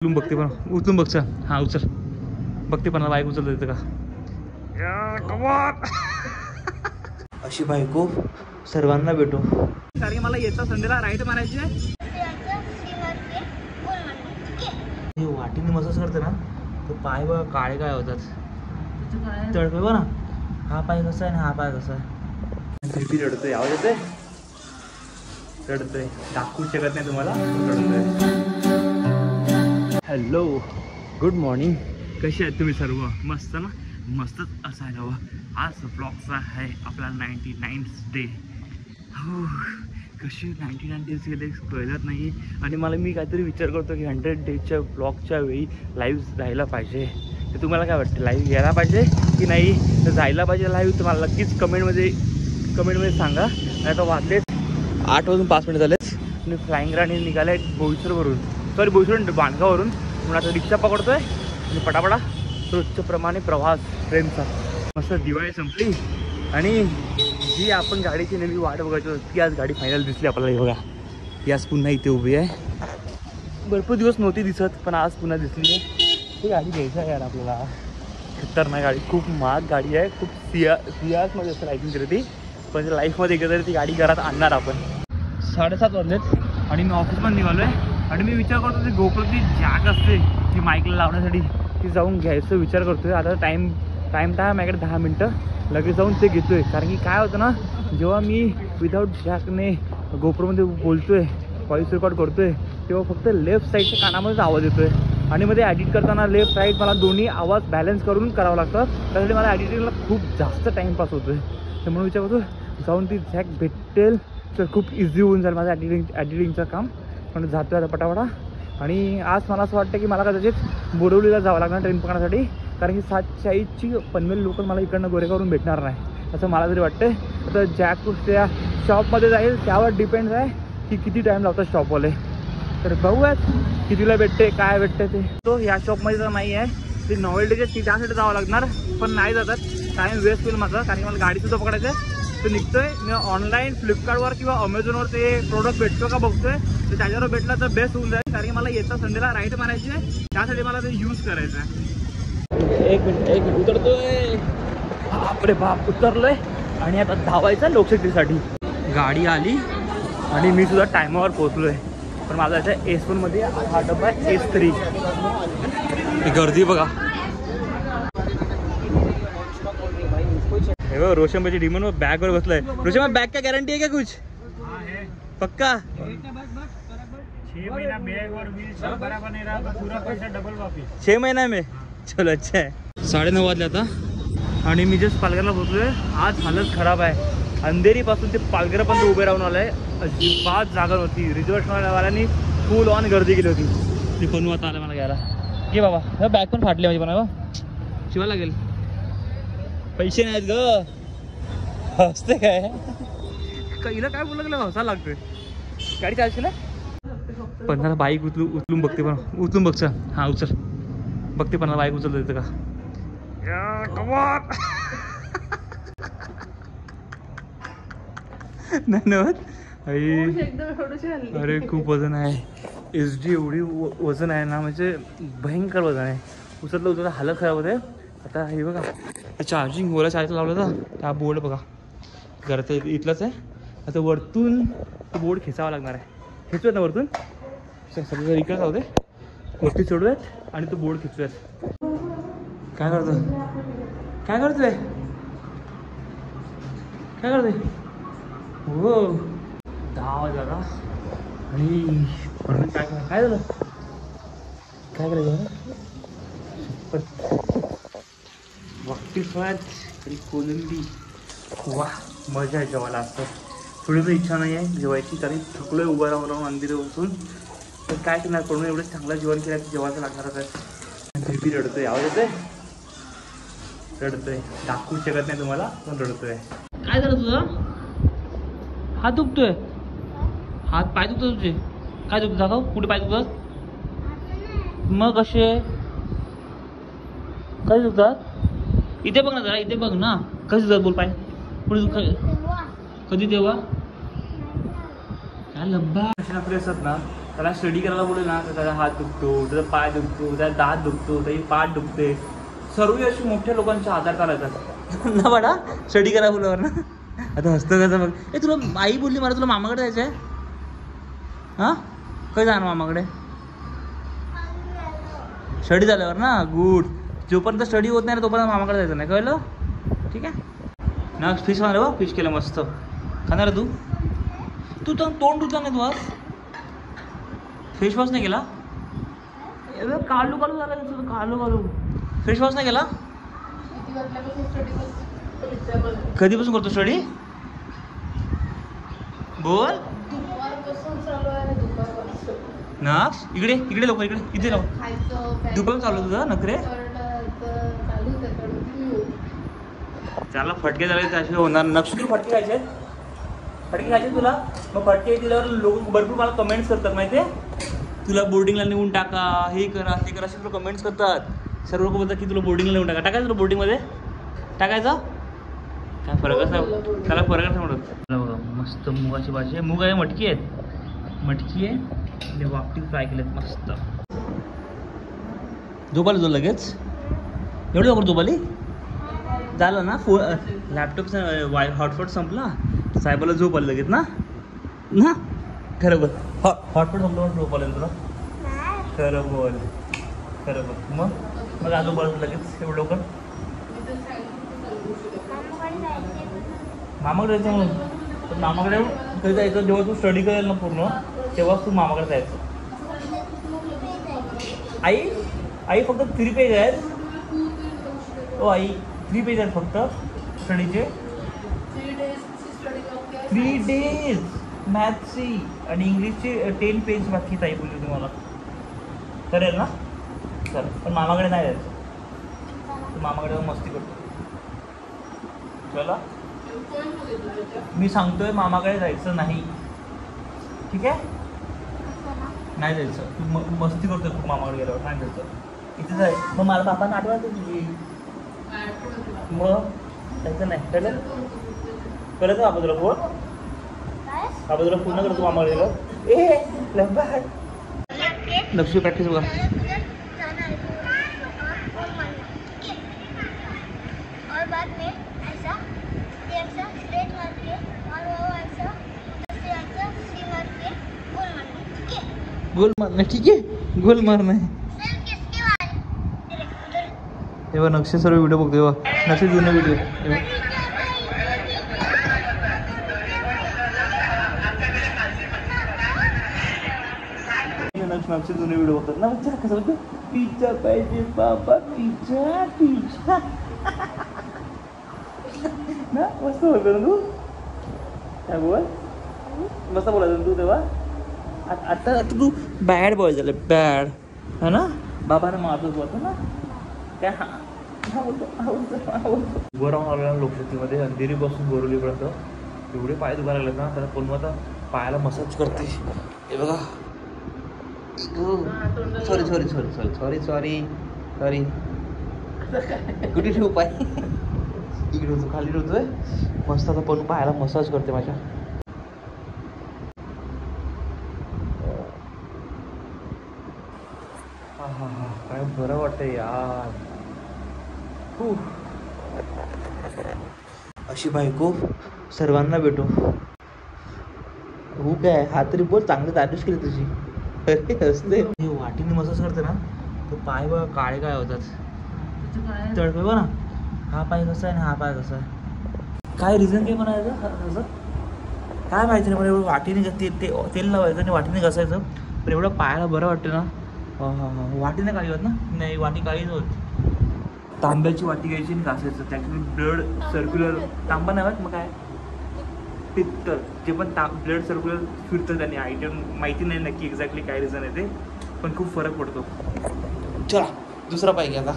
उचलून बघते पण उचलून बघचा हा उचल बघते पण बाईक उचलता येतं का अशी बायको सर्वांना भेटू कारण की मला येता संडेला राईड मारायची आहे. हे वाटीने मसाज करते ना तर पाय बघा काळे काय होतात तळपे बघ ना. हा पाय कसा आहे ना हा पाय कसा आहे. किती रडतोय आवाज येतोय रडतोय दाखवू शकत नाही तुम्हाला रडतोय. हॅलो गुड मॉर्निंग कसे आहेत तुम्ही सर्व मस्त ना मस्तच असायला हवं. आज ब्लॉगचा आहे आपला 99th डे. हो कसे 99 डेज गेले कळत नाही. आणि मला मी काहीतरी विचार करतो की 100 डेजच्या ब्लॉगच्या वेळी लाईव्ह राहायला पाहिजे. तर तुम्हाला काय वाटतं लाईव्ह यायला पाहिजे की नाही तर जायला पाहिजे लाईव्ह. तुम्हाला नक्कीच कमेंटमध्ये सांगा. नाही तर वाजले 8:05 झालेच आणि फ्लाईंग राणी निघाले बोईसरवरून सॉरी बोईसर बांधगावरून म्हणून आता रिक्षा पकडतोय आणि पटापटा रोजच्या प्रमाणे प्रवास ट्रेनचा. मस्त दिवाळी संपली आणि जी आपण गाडीची नेहमी वाट बघायचो ती आज गाडी फायनल दिसली आपल्याला. बघा ती आज पुन्हा इथे उभी आहे. भरपूर दिवस नव्हती दिसत पण आज पुन्हा दिसली आहे. ती गाडी घ्यायची आहे यार आपल्याला. खतरनाक गाडी खूप महाग गाडी आहे. खूप सियासमध्ये असं लाईटिंग करते ती पण लाईफमध्ये एकदा तरी ती गाडी घरात आणणार आपण. 7:30 वाजलेत आणि मी ऑफिसमध्ये निघालो आहे. आणि मी विचार करतो ती गोप्रोची जॅक असते ती माईकला लावण्यासाठी ती जाऊन घ्यायचं विचार करतोय. आता टाईम माझ्याकडे 10 मिनटं लगेच जाऊन ते घेतोय. कारण की काय होतं ना जेव्हा मी विदाऊट जॅकने गोप्रोमध्ये बोलतोय व्हॉइस रेकॉर्ड करतोय तेव्हा फक्त लेफ्ट साईडच्या कानामध्येच आवाज येतोय. आणि मध्ये एडिट करताना लेफ्ट राईट मला दोन्ही आवाज बॅलन्स करून करावं लागतं. त्यासाठी मला एडिटिंगला खूप जास्त टाईमपास होतोय. तर म्हणून विचार करतो जाऊन ती जॅक भेटेल तर खूप इझी होऊन जाईल माझं एडिटिंगचं काम. पण जातो आता पटापटा. आणि आज मला असं वाटतं की मला कदाचित बोरिवलीला जावं लागणार ट्रेन पकडण्यासाठी. कारण की 7:40ची पनवेल लोकल मला इकडनं गोरेगावरून भेटणार नाही असं मला तरी वाटतं. आता जॅक त्या शॉपमध्ये जाईल त्यावर डिपेंड आहे की किती टाईम लावतात शॉपवाले. तर बघूयात कितीला भेटते काय भेटते ते. तो ह्या शॉपमध्ये तर नाही आहे ती नॉवेल्टीच्या ती त्यासाठी जावं लागणार पण नाही जातात. टाईम वेस्ट होईल माझा कारण की मला गाडीसुद्धा पकडायचं आहे. तर निघतोय मी ऑनलाईन फ्लिपकार्टवर किंवा अमेझॉनवर ते प्रोडक्ट भेटतो का बघतोय. तर त्याच्यावर भेटला तर बेस्ट होऊन जाईल कारण की मला येता संडेला राईड मारायची आहे त्यासाठी मला ते यूज करायचं आहे. एक मिनिट उतरतोय. बापरे बाप उतरलोय आणि आता धावायचं लोकशक्तीसाठी. गाडी आली आणि मी सुद्धा टायमावर पोहोचलोय. पण माझा याच्या S1 मध्ये हा डब्बा आहे S3. गर्दी बघा रोशन भाई डिमन में बैग और बसला है. रोशन भाई बैग का गारंटी है क्या कुछ पक्का 6 महीना बैग और व्हील सब बराबर नहीं रहा तो पूरा पैसा डबल वापस 6 महीना में. चलो अच्छा आहे. 9:30 वाजले आता आणि मी जस्ट पालघरला पोहोचलोय. आज हालत खराब आहे. अंधेरीपासून ते पालघरपर्यंत उभे राहून आलंय. अजिबात जागा नव्हती. रिझर्वेशनवाल्यांनी फुल ऑन गर्दी केली होती. ती पण आता आलं मला घ्यायला. घे बाबा बॅग पण फाटली माझी पण शिवा लागेल. पैसे नाहीत ग हसते काय हिला काय बोललं गेलं हसा लागतोय. गाडी चालशील पण जरा बाईक उचलून बघते पण उचलून बघचा हा उचल बघते पण बाईक उचलता येतं का नाही नव्हत. अरे खूप वजन आहे. SD एवढी वजन आहे ना म्हणजे भयंकर वजन आहे. उचलता हालत खराब होते. आता हे बघा चार्जिंग ओला चार्जर लावलं होतं हा बोर्ड बघा घरात इथलंच आहे. आता वरतून तो बोर्ड खेचावा लागणार आहे. खेचूयात ना वरतून सगळं इकडे जाऊ दे वरती चढूयात आणि तो बोर्ड खेचूयात. काय करतो काय करतोय काय करतोय हो 10 वाजला आणि काय झालं काय करायचं वाटी फ्राय कोलंबी वा मजा आहे जेवायला. असतं थोडी तर इच्छा नाही आहे जेवायची कारण थकलोय उभं राहून मंदिर बसून. तर काय करणार करून एवढं चांगलं जेवण केलं की जेवायचं लागणारच आहे. बेबी रडतोय आवाज येतोय रडतोय दाखवू शकत नाही तुम्हाला पण रडतोय. काय झालं तुझं हात दुखतोय हात पाय दुखतो तुझे काय दुखतं दाखव कुठे पाय दुखतात मग कसे काय दुखतात. इथे बघ ना जरा इथे बघ ना कसे दुखतात बोल पाय पुढे कधी तेव्हा काय लब्बा असे नखरे असतात ना त्याला स्टडी करायला बोलू ना तर त्याचा हात दुखतो, त्याचा पाय दुखतो, त्याचा दात दुखतो, त्याची पाठ दुखते. सर्व अशी मोठ्या लोकांचे आजार करायचा ना बाळा स्टडी करा बोलवर ना. आता हसतं कसं बघ. ए तुला आई बोलली मला तुला मामाकडे जायचं आहे. हां कधी जाणार मामाकडे? स्टडी झाल्यावर ना. गुड. जोपर्यंत स्टडी होत नाही ना तोपर्यंत मामाकडे जायचं नाही, कळलं? ठीक आहे ना. फिश खाणार बा. फिश केलं मस्त. खाणार तू? तू तर तोंड धुतला नाही तू आज. फेस वॉश नाही केला? कालू कालू झाला तुझं. कालू कालू. फेस वॉश नाही केला? कधीपासून करतो स्टडी? बोल ना. इकडे इकडे लवकर इकडे. इथे लाव. दुपारून चालू तुझं नखरे. त्याला फटके झाले त्याशिवाय होणार. नक्षत्र फटके खायचे. फटके खायचे तुला. मग फटके दिल्यावर लोक भरपूर मला कमेंट्स करतात माहिती आहे. तुला बोर्डिंगला नेऊन टाका, हे करा ते करा, असे तुला कमेंट्स करतात. सर्व लोक बोलतात की तुला बोर्डिंगला नेऊन टाका. टाकायचं तुला बोर्डिंगमध्ये? टाकायचं काय फरकच नाही. त्याला फरकच नाही म्हणत. बघा मस्त मुगाची भाजी आहे. मूग आहे, मटकी आहेत. मटकी आहे आणि वापटी फ्राय केलेत मस्त. झोपाली तुला लगेच? एवढं लवकर झोपाली? झालं ना. लॅपटॉपचा हॉटस्पॉट संपला. साहेबाला झोप आली लगेच ना. ना खरं बोल. हॉटस्पॉट संपलं झोप आलं तुला? खरं बोल. खरं बोल. मग आजो बोल लगेच एवढं लवकर? मामाकडे जायचं म्हणून. पण मामाकडे कधी जायचं जेव्हा तू स्टडी करेल ना पूर्ण तेव्हाच तू मामाकडे जायचं. आई आई फक्त 3 पेज आहेत. ओ आई 3 पेज आहेत फक्त स्टडीचे. 3 days मॅथ्सची आणि इंग्लिशचे 10 पेज बाकी ताई बोलली तुम्हाला. करेल ना? चल. पण मामाकडे नाही जायचं. तू मामाकडे जाऊन मस्ती करतो. चला मी सांगतोय मामाकडे जायचं नाही. ठीक आहे? नाही जायचं. तू मस्ती करतोय खूप मामाकडे गेल्यावर. नाही जायचं. इथे जाय. मग मला बापांना आठवण तुझी. मग जायचं नाही. कळलं? कळलं बाबा तुला फोन? बाबा तुला फोन करतो मामाकडे गेलं. ए लंबाय लक्ष प्रॅक्टिस बघा. गोल मारना. ठीक आहे गोल मारना है. तेव्हा नक्षे सर्व व्हिडिओ बघतो. तेव्हा नक्षे जुने व्हिडिओ. नक्षे जुने व्हिडिओ बघतात ना. विचार कसं होतं. पिझ्झा पाहिजे बाबा. पिझ्झा पिझ्झा ना. मस्त बोलतो ना तू. काय बोल. मस्त बोलायचं तू तेव्हा. आता तू बॅड बॉय झालं. बॅड है ना. बाबाने मारतच बोलतो ना. काय हा बोलतो. वर आला लोकशक्तीमध्ये अंधेरीपासून बोरवलीपर्यंत एवढे पाय दुखायला लागलेत ना. त्याला कोण आता पायाला मसाज करते. हे बघा. Sorry sorry sorry sorry sorry sorry sorry. कुठे ठेवू पाय? इकडे होतो खाली होतोय. मस्त आता पण पायाला मसाज करते माझ्या. काय बरं वाटतंय यार. अशी बायको सर्वांना भेटो. हो काय. हा तरी बोल चांगली तारीफ केली तुझी. अरे असते वाटीने मसाज करते ना तर पाय बघा काळे काय होतात. तळपे बघ ना. हा पाय कसा आहे आणि हा पाय कसा आहे. काय रिझन काय म्हणायचं असं काय माहिती नाही मला. एवढं वाटीने तेल लावायचं आणि वाटीने घासायचं. पण एवढं पायाला बरं वाटतं ना. वाटीने काळी होत ना. नाही वाटी काळीच होत. तांब्याची वाटी घ्यायची आणि घासायचं. त्याच्यामुळे ब्लड सर्क्युलर. तांबा नाही मग काय पित्त जे पण ब्लड सर्क्युलर फिरतं. त्याने आयटम माहिती नाही नक्की एक्झॅक्टली काय रिझन आहे ते. पण खूप फरक पडतो. चला दुसरा पाय घ्या आता.